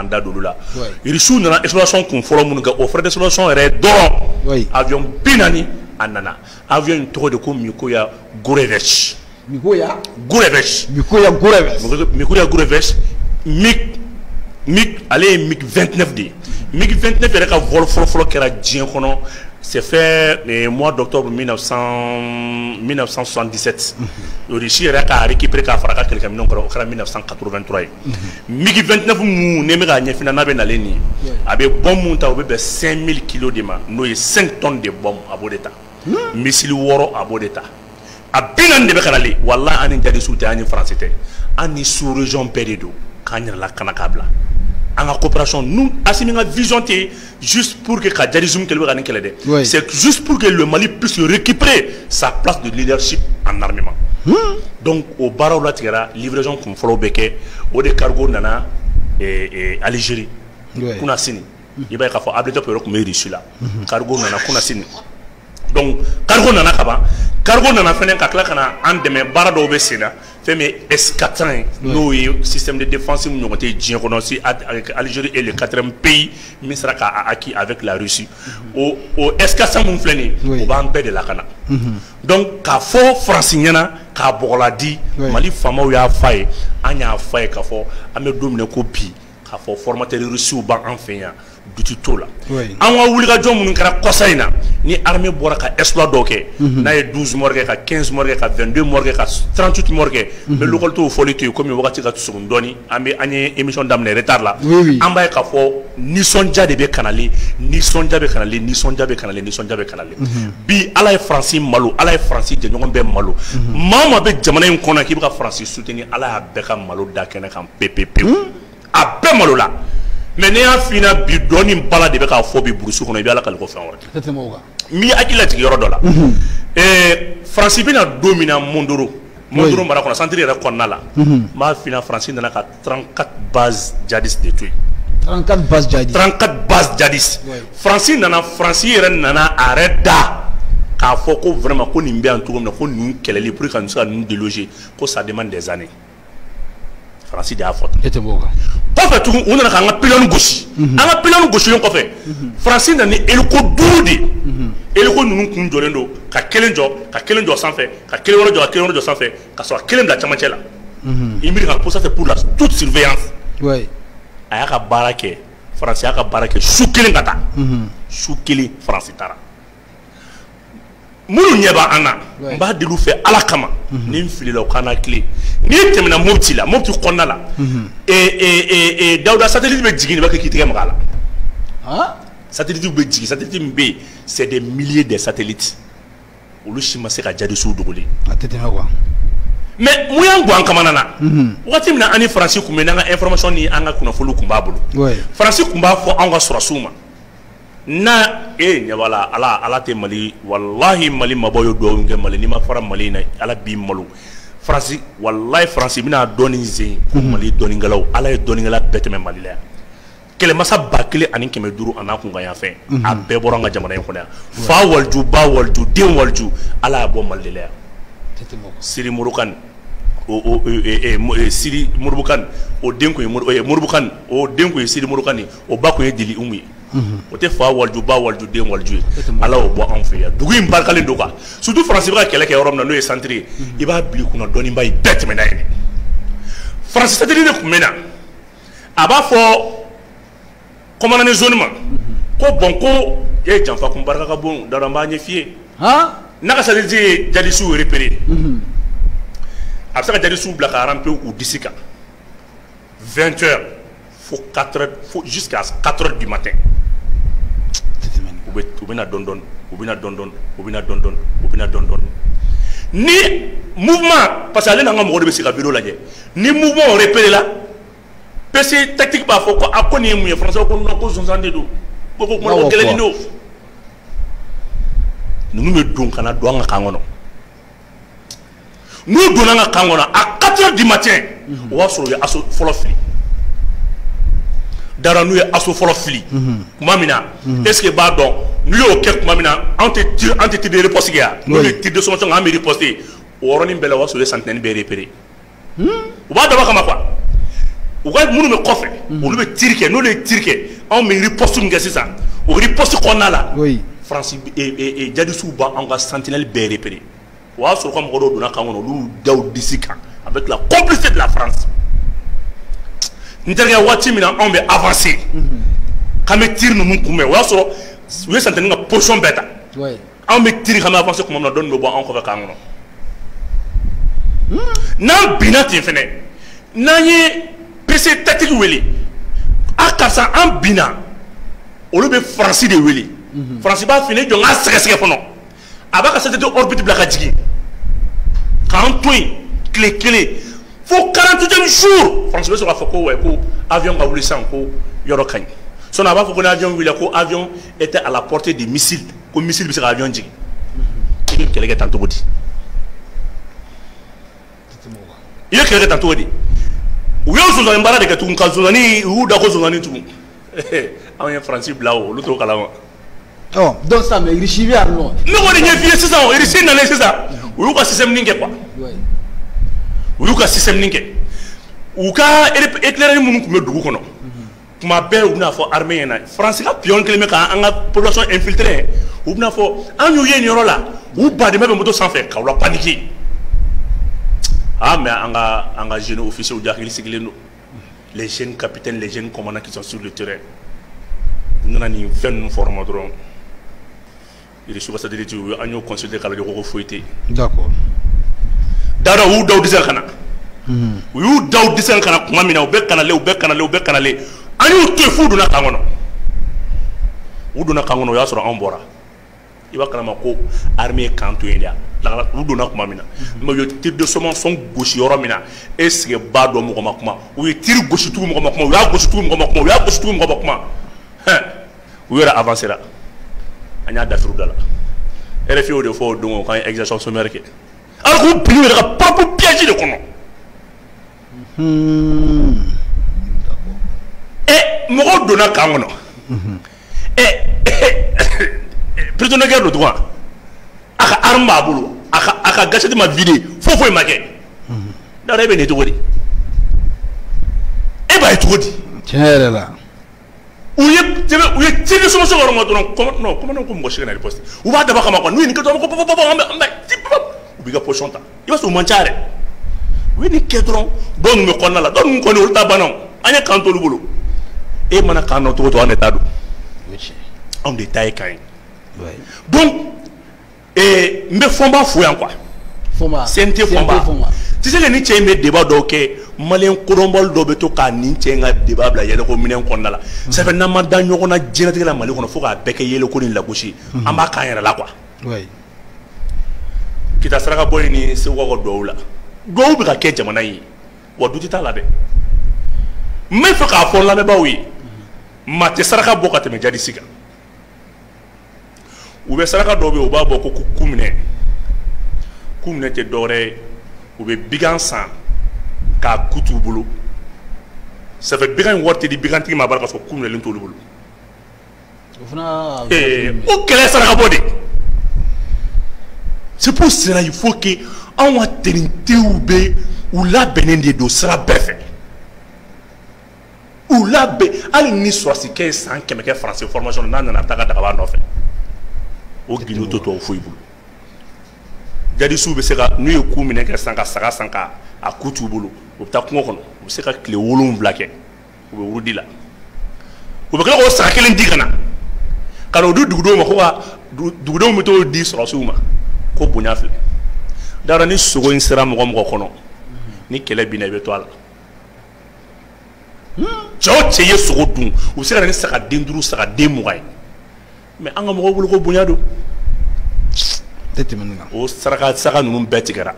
mandat de là. Risu nana exploration kun folo mun ga offre d'exploration est don. Avion binani anana. Avion une tour de ko Mikoya Gurevech. Mikoya Gurevech. Mikoya Gurevech. Mikoya Gurevech. MiG allez MiG 29D. MiG 29 est un vol folo qui a djien kono. C'est fait le mois d'octobre 1977. Le Russie a récupéré quelques millions en 1983. MiG 29 n'est pas gagné. Avec bombe monta au 5000 kg de ma. Nous 5 tonnes de bombes à Bodeta. Missile Woro à Bodeta. A bien de Bekalali. Wallah, on est sous terrain français. On est sous région Pérédo. Quand la Kanakabla. En coopération, nous assumons une vision juste pour que c'est juste pour que le Mali puisse récupérer sa place de leadership en armement. Donc, au barreau de la livraison comme Folo Beke, au des cargos nana et Algérie. Kuna sini. Il va y avoir un peu de là. Cargo nana kuna sini. Donc, cargo nana kaba. Cargo nana fene kakla kana en demain barreau de Obesina. Fait mais S4 nous système de défense nous avons été avec Algérie et le 4e pays mais sera acquis avec la Russie au S400 mon flâner au banc de la Cana donc qu'a fort franciniana qu'a boladi Mali fama ou ya faille anya faille qu'a fort ame domine copie qu'a fort formateur Russie au banc enfin du tuto là en wa wuli ka jom mun kara kosaina ni armée bora ka exploit doké na 12 morgue ka 15 morgue ka 22 morgue ka 38 morgue mais local to folité comme wakati ka tsum doni amé anye émission d'amener retard là amba ka fo ni sonja de be kanali ni sonja be kanali ni sonja be kanali ni sonja be kanali bi ala français malo ala français de ñogon be malo mama be jamana en kona ki ba français soutenir ala be ka malo da kena kam ppp a be malo là mais n'ayant fini bidoni bala de beka fobi burusu kono biala kaliko fenwara mi akila tigi yoro dola France bina domina mondoro mara kono centre era konna la ma fina France nana ka 34 bases jadis détruit 34 bases jadis France era nana arrêta ka foko vraiment ko nimbe en tout comme ko nous keleli pour que nous ça nous déloger ko ça demande des années France de faute fait tout on a un pilon gauche un pilon gauche on fait France n'a ni elko doudi elko nous kun jolendo ka kelenjo sans fait ka kelenjo sans fait ka so kelen la chamachela il mira pour ça c'est pour la toute surveillance aya ka barake France aya ka barake soukelen kata soukeli France tara mulu nyeba ana mba dilu fe ala kama ni mfili la kana clé ni temina mobti la mobti konna la et Daouda satellite be jigini ba ke kitike magala satellite be jigi satellite mbe c'est des milliers de satellites olu shima se ka jadi su dogoli atete quoi mais muyan gwan kamanana wati mina ani français kumena nga information ni anga kuna fulu kumbabulu français kumba fo anga surasuma na nyawala ala te Mali wallahi Mali maboyo do nge Mali ni ma fara Mali na ala bi malu France wallahi France bina doni zin ko Mali doni ngalaw ala doni ngala beteme Mali la kele masa bakile ani keme duru anaku ngaya fe a be boronga jamana en khona fa walju ba walju den walju ala bo Mali la Siri Murukan Siri Murukan o denko Murukan o denko Siri Murukani o bako e dili umi o te fa walju ba walju den walju ala o bo an fe ya dugu in barkalen do ka surtout France ba kele ke Europe na no e centre i ba bili kuna doni bay bet me nay France c'est-à-dire ne kumena aba fo comment on est zone ma ko bon ko e janfa kum barka ka bon dara ma nyefie naka sa dit jadi sou repéré après jadi sou bla 40 peu ou 10 cas 20 heures faut 4 heures faut jusqu'à 4 heures du matin ubina dondon ni mouvement parce que aller dans un mode de se vidéo là ni mouvement repéré là PC tactique pas faut ko akoni mu français ko no ko zonzande do ko mo keleni do nous me don kana do nga kangono nous donnons nga kangono à 4 heures du matin on va sur le asso follow free dara nous asso follow free mamina est-ce que ba donc nous yo quelque mamina ante de riposte ya nous le type de sommation nga me riposter oroni bela wa sur les centaines be repéré on va d'abord comme quoi u ka minnu bɛ kɔfɛ olu bɛ tiri kɛ n'olu ye tiri kɛ anw bɛ riposte min kɛ sisan o riposte kɔnɔna la France jadisiw b'anw ka sentinelle bɛɛ repéré o y'a sɔrɔ ka mɔgɔ dɔw donna kan kɔnɔ olu daw disi kan avec la complicité de la France n terikɛ waati min na anw bɛ avancer k'an bɛ tiri ninnu kunbɛn o y'a sɔrɔ u ye sentinelle ka position bɛɛ ta anw bɛ tiri k'an bɛ avancer tuma min na dɔnni bɛ bɔ anw kɔfɛ kan kɔnɔ n'an binna ten fɛnɛ n'an ye PC tactique wele a karisa an binna olu bɛ Faransi de wele Faransi b'a fini jɔ n k'a sɛgɛsɛgɛ fɔlɔ a b'a ka satellite orbite bila ka jigin k'an to yen tile kelen fo 48e jour Faransi bɛ sɔrɔ k'a fɔ ko ouais ko avion ka wuli sisan ko yɔrɔ ka ɲi sinon a b'a fɔ ko ni avion wulila ko avion était à la portée des missiles ko missile bɛ se ka avion jigin i bɛ kɛlɛ kɛ tan cogo di i bɛ kɛlɛ kɛ tan cogo di u ye zonzani baara de kɛ tugun ka zonzani u y'u da ko zonzani tugun anw ye Faransi bila o olu t'o kalama. Donc ça mais Russie bɛ yan nɔ. ne ko de ɲɛf'i ye sisan o Russie nalen sisan u y'u ka système nin kɛ quoi u y'u ka système nin kɛ u ka éclaireur minnu tun bɛ dugu kɔnɔ tuma bɛɛ u bɛna fɔ armée ɲɛna Faransi ka pion kelen bɛ k'an ka population infiltré u bɛna fɔ an y'u ye nin yɔrɔ la u baden bɛ moto sanfɛ k'aw la paniquer. Ah, mais en jeunes officiers ou les jeunes capitaines, les jeunes commandants qui sont sur le terrain. Nous avons une fin de formation. Il est sur cette étude, nous avons consulté le refouetté. D'accord. Dara ou Daoud Zerkana. Ou Daoud Zerkana, Mamina, ou Bekanale, ou Bekanale, ou Bekanale. Anou te fou de la Kangono. Ou de la Kangono, y'a sur Ambora. Il va quand même armée cantonnière. Ou donna kuma mina mais yo tir de semence son gauche yoro mina est-ce que ba do mo kuma ou yo tir gauche tout mo kuma ou ya gauche tout mo kuma ou ya gauche tout mo kuma ou yora avancer là anya dafiru dala RFI o de fo dongo quand exercice sommaire ke alors ko pili ka propre piège de kono et mo donna kangono prisonnier de guerre le droit aka arma bulu aka gâchette ma vidéo fofo ma ke dara be ne to godi e ba to godi tiens là ou ye tiri so so ngoro ngoto comment ko mo shika na riposte ou ba daba kama ko ni ke to ko ou biga pochon ta i ba so manchare oui ni ke tron don me konna la don ko ni ulta banon anya kanto lu bulu e mana kanno to en état do on détail quand donc et me fomba fouyan quoi c'est fomba tu sais que ni tient me débat donc malien korombol do beto ka ni tient débat bla yele ko minen ko ndala ça fait na ma da nyoko na jina la mali ko fo ka beke yele ko ni la gauche amba kan yera la quoi oui kita saraka boy ni se wo do la do bi ka ke jamana yi wa duti ta la de me fa ka fon la be ba wi ma te saraka boka te me jadi sika ou bien saraka dobe o ba boko kumne te dore ou bien bigan san ka kutu bulu ça fait bigan worte di bigan ti ma barka so kumne len to bulu o kele saraka bodi c'est pour cela il faut que on a tenté ou la benende do sera befe ou la be al ni so si ke san kemeke français formation na na taka daga ba no fe o gino toto fo ibu jadi su be se ka nu ye ku mine ke sanka a kutu bulu o ta kungo kono o se ka kle wolon blake o be wurudi la o be ko sa kelen digana kala du dugudo ma ko dugudo mi to di so suma ko bunya fle dara ni sogo insira mo kono ni kele bi na be to ala jote ye sogo dun o se ka ni saka denduru saka demugay mais an ga mo ko bunya do tete menna o saraka saka nunun bɛɛ tigɛra